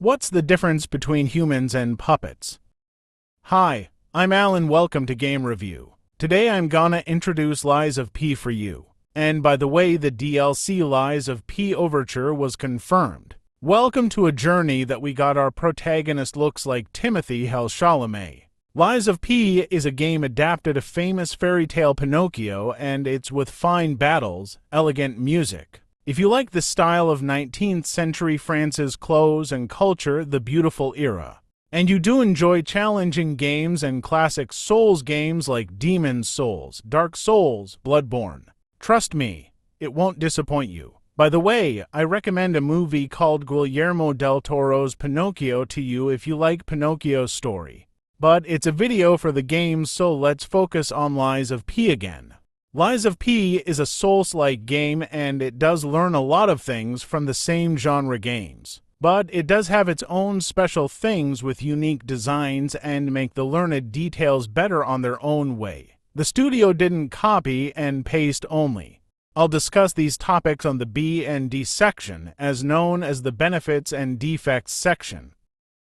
What's the difference between humans and puppets? Hi, I'm Alan. Welcome to Game Review. Today I'm gonna introduce Lies of P for you. And by the way, the DLC Lies of P Overture was confirmed. Welcome to a journey that we got our protagonist looks like Timothy Chalamet. Lies of P is a game adapted a famous fairy tale Pinocchio, and it's with fine battles, elegant music. If you like the style of 19th century France's clothes and culture, the beautiful era, and you do enjoy challenging games and classic Souls games like Demon's Souls, Dark Souls, Bloodborne, trust me, it won't disappoint you. By the way, I recommend a movie called Guillermo del Toro's Pinocchio to you if you like Pinocchio's story. But it's a video for the game, so let's focus on Lies of P again. Lies of P is a Souls-like game, and it does learn a lot of things from the same genre games. But it does have its own special things with unique designs and make the learned details better on their own way. The studio didn't copy and paste only. I'll discuss these topics on the B and D section, as known as the Benefits and Defects section.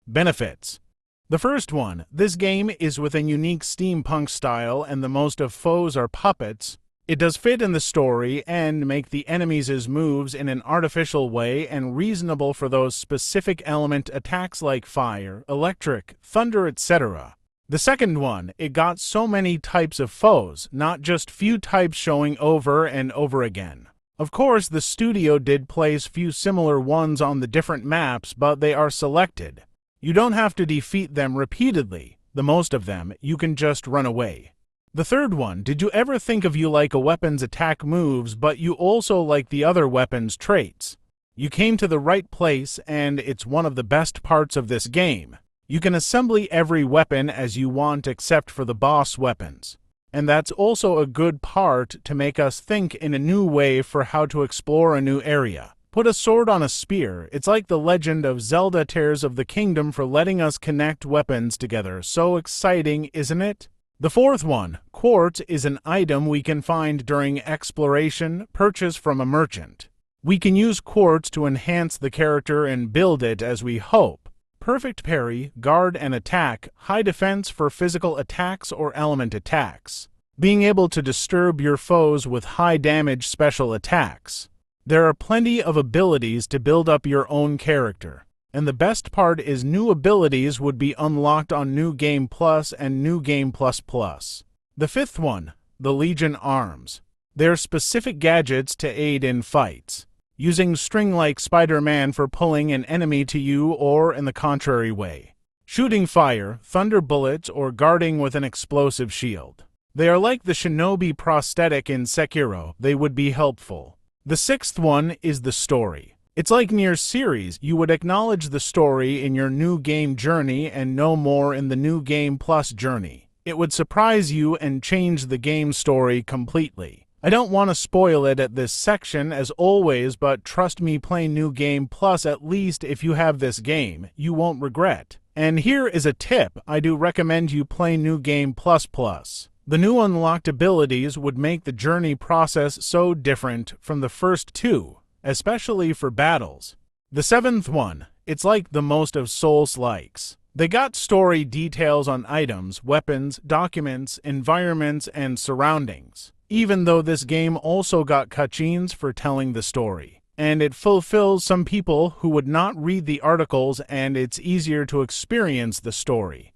Benefits. The first one, this game is with a unique steampunk style and the most of foes are puppets. It does fit in the story and make the enemies' moves in an artificial way and reasonable for those specific element attacks like fire, electric, thunder, etc. The second one, it got so many types of foes, not just few types showing over and over again. Of course, the studio did place few similar ones on the different maps, but they are selected. You don't have to defeat them repeatedly. The most of them, you can just run away. The third one, did you ever think of you like a weapon's attack moves, but you also like the other weapon's traits? You came to the right place, and it's one of the best parts of this game. You can assemble every weapon as you want except for the boss weapons. And that's also a good part to make us think in a new way for how to explore a new area. Put a sword on a spear. It's like the Legend of Zelda Tears of the Kingdom for letting us connect weapons together. So exciting, isn't it? The fourth one, quartz, is an item we can find during exploration, purchase from a merchant. We can use quartz to enhance the character and build it as we hope. Perfect parry, guard and attack, high defense for physical attacks or element attacks. Being able to disturb your foes with high damage special attacks. There are plenty of abilities to build up your own character. And the best part is new abilities would be unlocked on New Game Plus and New Game Plus Plus. The fifth one, the Legion Arms. They're specific gadgets to aid in fights, using string like Spider-Man for pulling an enemy to you or in the contrary way. Shooting fire, thunder bullets, or guarding with an explosive shield. They are like the Shinobi prosthetic in Sekiro. They would be helpful. The sixth one is the story. It's like Nier series, you would acknowledge the story in your new game journey and know more in the New Game Plus journey. It would surprise you and change the game story completely. I don't want to spoil it at this section as always, but trust me, play New Game Plus at least if you have this game, you won't regret. And here is a tip, I do recommend you play New Game Plus Plus. The new unlocked abilities would make the journey process so different from the first two, especially for battles. The seventh one, it's like the most of Souls-likes. They got story details on items, weapons, documents, environments, and surroundings. Even though this game also got cutscenes for telling the story. And it fulfills some people who would not read the articles, and it's easier to experience the story.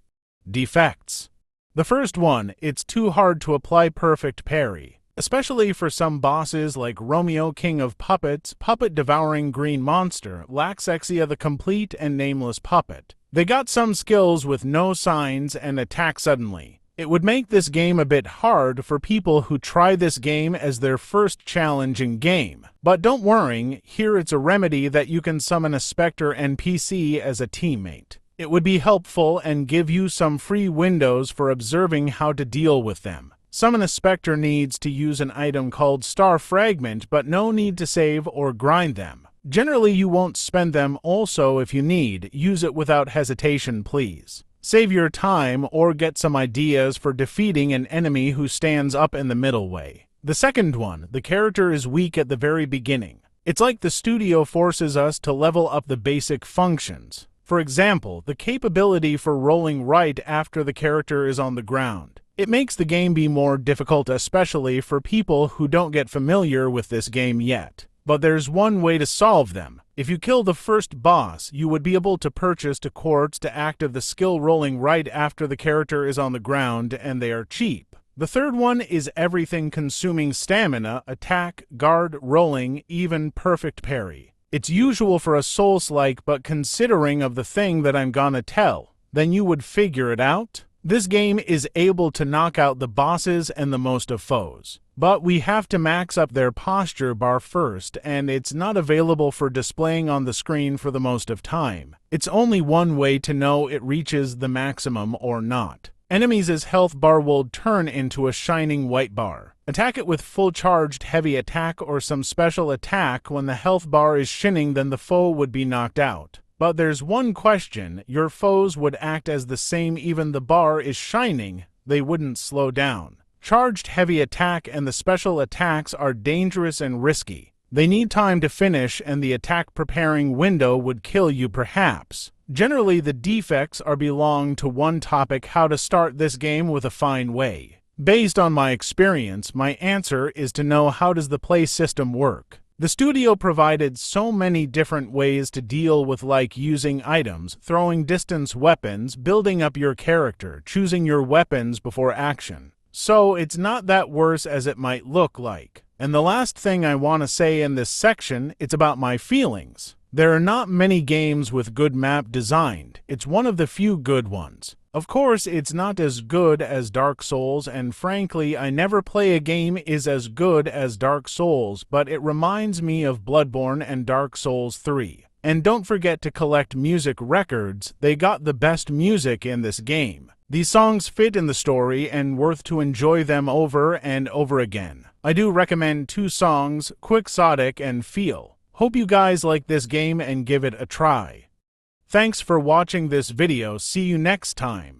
Defects. The first one, it's too hard to apply perfect parry. Especially for some bosses like Romeo, King of Puppets, Puppet-Devouring Green Monster, Laxexia the Complete, and Nameless Puppet. They got some skills with no signs and attack suddenly. It would make this game a bit hard for people who try this game as their first challenging game. But don't worry, here it's a remedy that you can summon a Spectre NPC as a teammate. It would be helpful and give you some free windows for observing how to deal with them. Summon a Spectre needs to use an item called Star Fragment, but no need to save or grind them. Generally, you won't spend them. Also, if you need, use it without hesitation, please. Save your time or get some ideas for defeating an enemy who stands up in the middle way. The second one, the character is weak at the very beginning. It's like the studio forces us to level up the basic functions. For example, the capability for rolling right after the character is on the ground. It makes the game be more difficult, especially for people who don't get familiar with this game yet. But there's one way to solve them. If you kill the first boss, you would be able to purchase the quartz to activate the skill rolling right after the character is on the ground, and they are cheap. The third one is everything consuming stamina, attack, guard, rolling, even perfect parry. It's usual for a Souls-like, but considering of the thing that I'm gonna tell, then you would figure it out. This game is able to knock out the bosses and the most of foes. But we have to max up their posture bar first, and it's not available for displaying on the screen for the most of time. It's only one way to know it reaches the maximum or not. Enemies' health bar will turn into a shining white bar. Attack it with full charged heavy attack or some special attack. When the health bar is shining, then the foe would be knocked out. But there's one question: your foes would act as the same even the bar is shining, they wouldn't slow down. Charged heavy attack and the special attacks are dangerous and risky. They need time to finish, and the attack preparing window would kill you perhaps. Generally, the defects are belong to one topic: how to start this game with a fine way. Based on my experience, my answer is to know how does the play system work. The studio provided so many different ways to deal with, like using items, throwing distance weapons, building up your character, choosing your weapons before action. So it's not that worse as it might look like. And the last thing I want to say in this section, it's about my feelings. There are not many games with good map designed. It's one of the few good ones. Of course, it's not as good as Dark Souls, and frankly, I never play a game is as good as Dark Souls, but it reminds me of Bloodborne and Dark Souls 3. And don't forget to collect music records. They got the best music in this game. These songs fit in the story and worth to enjoy them over and over again. I do recommend two songs, Quixotic and Feel. Hope you guys like this game and give it a try. Thanks for watching this video. See you next time.